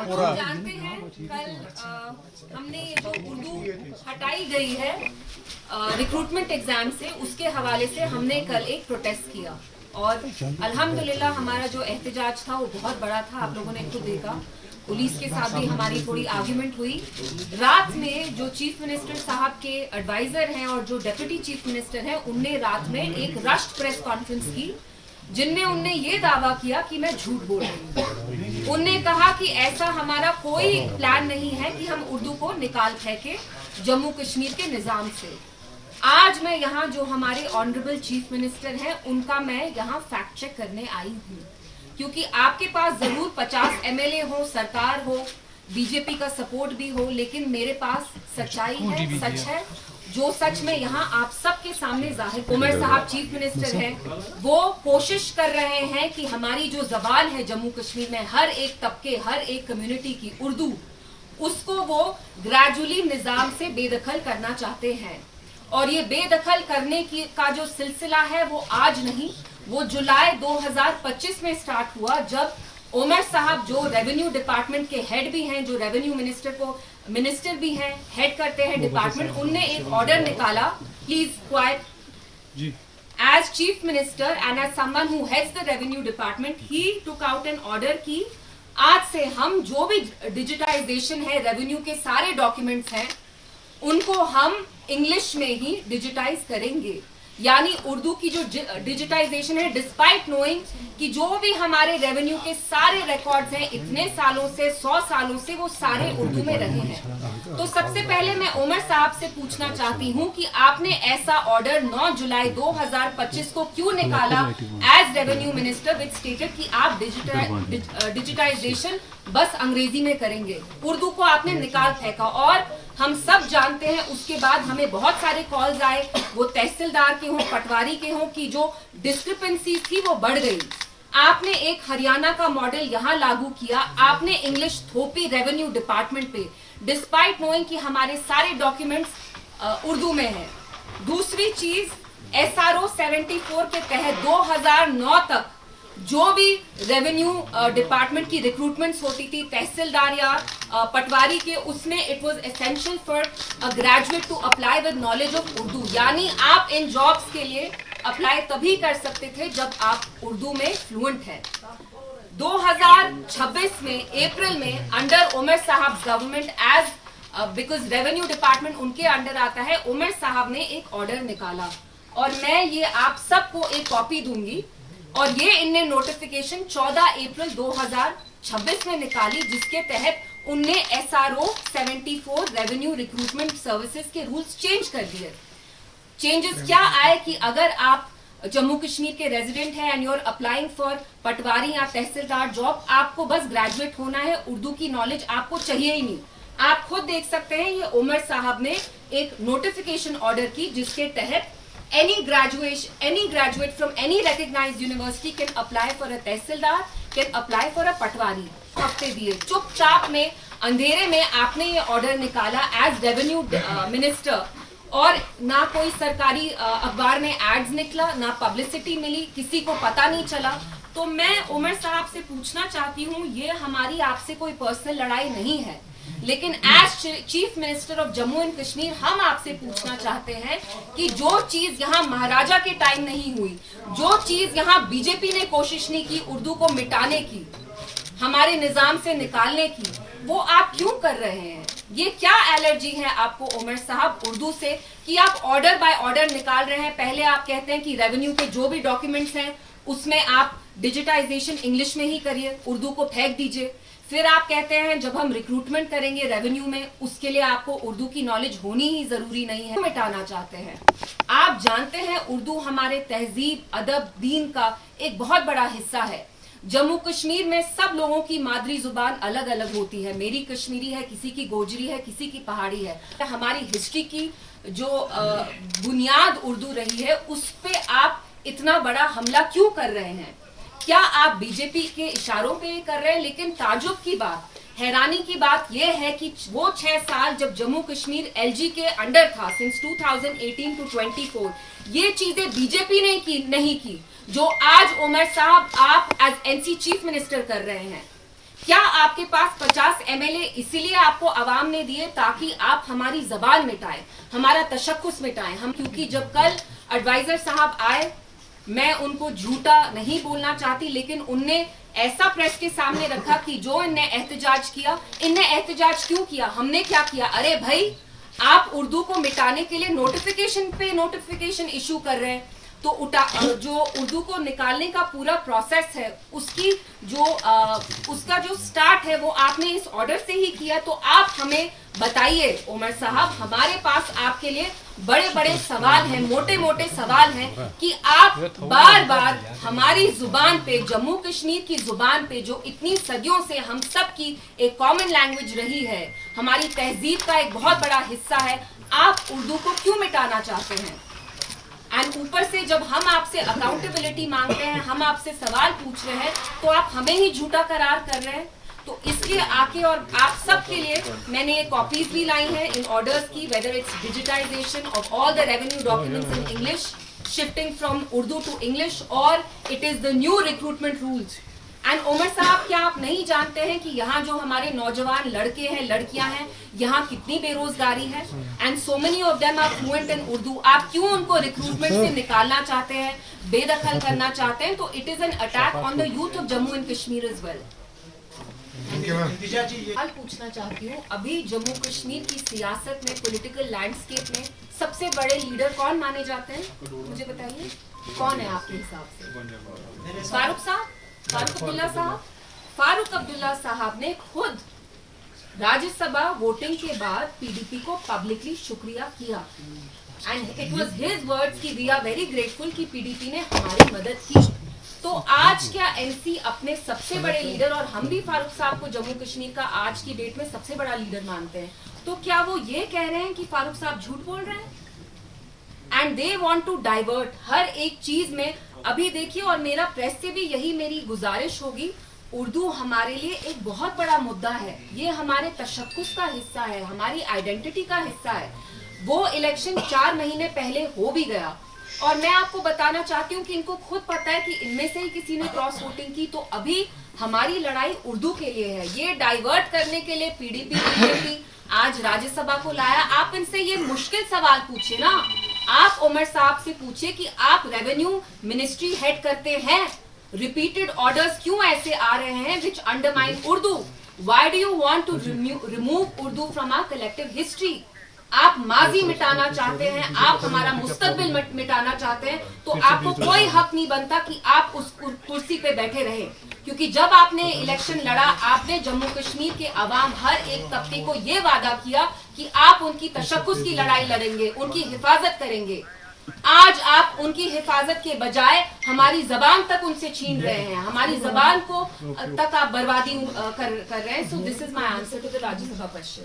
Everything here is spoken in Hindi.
पूरा जानते हैं कल हमने जो उर्दू हटाई गई है रिक्रूटमेंट एग्जाम से, उसके हवाले से हमने कल एक प्रोटेस्ट किया और अल्हम्दुलिल्लाह हमारा जो एहतजाज था वो बहुत बड़ा था। आप लोगों ने खुद देखा, पुलिस के साथ भी हमारी थोड़ी आर्ग्यूमेंट हुई। रात में जो चीफ मिनिस्टर साहब के एडवाइजर हैं और जो डेप्यूटी चीफ मिनिस्टर हैं, उनने रात में एक रश्ड प्रेस कॉन्फ्रेंस की जिनमें उनने ये दावा किया कि मैं झूठ बोल रही हूँ। उनने कहा कि ऐसा हमारा कोई प्लान नहीं है कि हम उर्दू को निकाल फेंके जम्मू कश्मीर के निजाम से। आज मैं यहाँ जो हमारे ऑनरेबल चीफ मिनिस्टर हैं उनका मैं यहाँ फैक्ट चेक करने आई हूँ, क्योंकि आपके पास जरूर 50 एमएलए हो, सरकार हो, बीजेपी का सपोर्ट भी हो, लेकिन मेरे पास सच्चाई है, सच है, जो सच में यहाँ आप सबके सामने जाहिर। उमर साहब चीफ मिनिस्टर हैं, वो कोशिश कर रहे हैं कि हमारी जो जबान है जम्मू कश्मीर में हर एक तबके, हर एक कम्युनिटी की उर्दू, उसको वो ग्रेजुअली निजाम से बेदखल करना चाहते हैं। और ये बेदखल करने की का जो सिलसिला है वो आज नहीं, वो जुलाई 2025 में स्टार्ट हुआ, जब उमर साहब जो रेवेन्यू डिपार्टमेंट के हेड भी हैं, जो रेवेन्यू मिनिस्टर भी हैं, हेड करते हैं डिपार्टमेंट, उनने एक ऑर्डर निकाला, please quiet, as chief minister and as someone who heads the revenue department, he took out an order की आज से हम जो भी डिजिटाइजेशन है, रेवेन्यू के सारे डॉक्यूमेंट्स हैं, उनको हम इंग्लिश में ही डिजिटाइज करेंगे। यानी उर्दू की जो डिजिटाइजेशन है, डिस्पाइट नोइंग कि जो भी हमारे रेवेन्यू के सारे रिकॉर्ड्स हैं इतने सालों से, 100 सालों से, वो सारे उर्दू में रहे हैं। तो सबसे पहले मैं उमर साहब से पूछना चाहती हूं कि आपने ऐसा ऑर्डर 9 जुलाई 2025 को क्यों निकाला एज रेवेन्यू मिनिस्टर, विच स्टेटेड कि आप डिजिटाइजेशन बस अंग्रेजी में करेंगे, उर्दू को आपने निकाल फेंका। और हम सब जानते हैं उसके बाद हमें बहुत सारे कॉल्स आए, वो तहसीलदार के हों, पटवारी के हों, कि जो डिस्क्रिपेंसी थी वो बढ़ गई। आपने एक हरियाणा का मॉडल यहाँ लागू किया, आपने इंग्लिश थोपी रेवेन्यू डिपार्टमेंट पे, डिस्पाइट नोइंग कि हमारे सारे डॉक्यूमेंट्स उर्दू में है। दूसरी चीज, SRO 74 के तहत 2009 तक जो भी रेवेन्यू डिपार्टमेंट की रिक्रूटमेंट्स होती थी, तहसीलदार या पटवारी के, उसमें it was essential for a graduate to apply with knowledge of Urdu. यानी आप इन जॉब्स के लिए अप्लाई तभी कर सकते थे जब आप उर्दू में फ्लुएंट है। 2026 में अप्रैल में अंडर उमर साहब government, as because revenue department उनके अंडर आता है, उमर साहब ने एक ऑर्डर निकाला और मैं ये आप सबको एक कॉपी दूंगी। और ये इनने नोटिफिकेशन 14 अप्रैल 2026 में निकाली, जिसके तहत उनने SRO 74 रेवेन्यू रिक्रूटमेंट सर्विसेज के रूल्स चेंज कर दिए। चेंजेस क्या आए कि अगर आप जम्मू कश्मीर के रेजिडेंट हैं and you are applying for patwari या तहसीलदार जॉब, आपको बस ग्रेजुएट होना है, उर्दू की नॉलेज आपको चाहिए ही नहीं। आप खुद देख सकते हैं, ये उमर साहब ने एक नोटिफिकेशन ऑर्डर की जिसके तहत any graduate from any recognized university can apply for a tehsildar, can apply for a पटवारी। हफ्ते दिए चुपचाप में, अंधेरे में आपने ये ऑर्डर निकाला एज रेवेन्यू मिनिस्टर, और ना कोई सरकारी अखबार में एड्स निकला, ना पब्लिसिटी मिली, किसी को पता नहीं चला। तो मैं उमर साहब से पूछना चाहती हूँ, ये हमारी आपसे कोई पर्सनल लड़ाई नहीं है, लेकिन as chief minister of Jammu and Kashmir हम आपसे पूछना चाहते हैं कि जो चीज यहाँ महाराजा के टाइम नहीं हुई, जो चीज यहाँ बीजेपी ने कोशिश नहीं की उर्दू को मिटाने की, हमारे निजाम से निकालने की, वो आप क्यों कर रहे हैं? ये क्या एलर्जी है आपको उमर साहब उर्दू से कि आप ऑर्डर बाय ऑर्डर निकाल रहे हैं? पहले आप कहते हैं कि रेवेन्यू के जो भी डॉक्यूमेंट्स हैं उसमें आप डिजिटाइजेशन इंग्लिश में ही करिए, उर्दू को फेंक दीजिए। फिर आप कहते हैं जब हम रिक्रूटमेंट करेंगे रेवेन्यू में, उसके लिए आपको उर्दू की नॉलेज होनी ही जरूरी नहीं है, मिटाना चाहते हैं। आप जानते हैं उर्दू हमारे तहजीब, अदब, दीन का एक बहुत बड़ा हिस्सा है। जम्मू कश्मीर में सब लोगों की मादरी जुबान अलग अलग होती है, मेरी कश्मीरी है, किसी की गोजरी है, किसी की पहाड़ी है। हमारी हिस्ट्री की जो बुनियाद उर्दू रही है, उस पे आप इतना बड़ा हमला क्यों कर रहे हैं? क्या आप बीजेपी के इशारों पे कर रहे हैं? लेकिन ताजुब की बात, हैरानी की बात यह है कि वो 6 साल जब जम्मू कश्मीर LG के अंडर था, सिंस 2018 टू 24, ये चीजें बीजेपी ने नहीं की जो आज उमर साहब आप एज NC चीफ मिनिस्टर कर रहे हैं। क्या आपके पास 50 MLA इसीलिए आपको आवाम ने दिए ताकि आप हमारी जबान मिटाएं, हमारा तशक्कुस मिटाएं। हम क्योंकि जब कल एडवाइजर साहब आए, मैं उनको झूठा नहीं बोलना चाहती, लेकिन उनने ऐसा प्रेस के सामने रखा कि जो इनने एहतजाज किया, इनने एहतजाज क्यों किया, हमने क्या किया? अरे भाई, आप उर्दू को मिटाने के लिए नोटिफिकेशन पे नोटिफिकेशन इशू कर रहे हैं, तो जो उर्दू को निकालने का पूरा प्रोसेस है, उसकी उसका जो स्टार्ट है वो आपने इस ऑर्डर से ही किया। तो आप हमें बताइए उमर साहब, हमारे पास आपके लिए बड़े बड़े सवाल हैं, मोटे मोटे सवाल हैं कि आप बार बार हमारी जुबान पे, जम्मू कश्मीर की जुबान पे जो इतनी सदियों से हम सब की एक कॉमन लैंग्वेज रही है, हमारी तहजीब का एक बहुत बड़ा हिस्सा है, आप उर्दू को क्यों मिटाना चाहते हैं? एंड ऊपर से जब हम आपसे अकाउंटेबिलिटी मांगते हैं, हम आपसे सवाल पूछ रहे हैं, तो आप हमें ही झूठा करार कर रहे हैं। तो इसलिए आके और आप सब के लिए मैंने ये कॉपीज भी लाई हैं इन ऑर्डर्स की, whether it's digitisation of all the revenue documents in English, shifting from Urdu to English, और it is the new recruitment rules. And Umar sahab, क्या आप नहीं जानते हैं कि यहाँ जो हमारे नौजवान लड़के हैं, लड़कियां हैं, यहाँ कितनी बेरोजगारी है? And so many of them are fluent in Urdu. आप क्यों उनको रिक्रूटमेंट से निकालना चाहते हैं, बेदखल करना चाहते हैं? तो it is an attack on the youth of Jammu and Kashmir is well. हाल पूछना चाहती हूँ, अभी जम्मू कश्मीर की सियासत में, पॉलिटिकल लैंडस्केप में सबसे बड़े लीडर कौन माने जाते हैं? मुझे बताइए, कौन है आपके हिसाब से? फारूक साहब, फारूक अब्दुल्ला साहब। फारूक अब्दुल्ला साहब ने खुद राज्यसभा वोटिंग के बाद PDP को पब्लिकली शुक्रिया किया, and it was his words कि वी आर वेरी ग्रेटफुल कि PDP ने हमारी मदद की। तो आज क्या NC अपने सबसे बड़े लीडर, और हम भी फारूक साहब को जम्मू कश्मीर का आज की डेट में सबसे बड़ा लीडर मानते हैं, तो क्या वो ये कह रहे हैं कि फारूक साहब झूठ बोल रहे हैं? And they want to divert हर एक चीज में। अभी देखिए, और मेरा प्रेस से भी यही मेरी गुजारिश होगी, उर्दू हमारे लिए एक बहुत बड़ा मुद्दा है, ये हमारे तशक्कुस का हिस्सा है, हमारी आइडेंटिटी का हिस्सा है। वो इलेक्शन 4 महीने पहले हो भी गया, और मैं आपको बताना चाहती हूँ कि इनको खुद पता है कि इनमें से ही किसी ने क्रॉस वोटिंग की। तो अभी हमारी लड़ाई उर्दू के लिए है। ये डाइवर्ट करने के लिए PDP BJP आज राज्यसभा को लाया। आप इनसे ये मुश्किल सवाल पूछिए ना, आप उमर साहब से पूछिए कि आप रेवेन्यू मिनिस्ट्री हेड करते हैं, रिपीटेड ऑर्डर्स क्यों ऐसे आ रहे हैं which undermine Urdu? Why do you want to remove Urdu from our collective history? आप माजी मिटाना चाहते हैं, आप हमारा मुस्तकबिल मिटाना चाहते हैं, तो आपको कोई हक नहीं बनता कि आप उस कुर्सी पे बैठे रहे, क्योंकि जब आपने इलेक्शन लड़ा, आपने जम्मू कश्मीर के अवाम हर एक तबके को ये वादा किया कि आप उनकी तशक्कुस की लड़ाई लड़ेंगे, उनकी हिफाजत करेंगे। आज आप उनकी हिफाजत के बजाय हमारी जबान तक उनसे छीन रहे हैं, हमारी जबान को तक आप बर्बादी कर रहे हैं। So this is my answer to the Rajya Sabha question.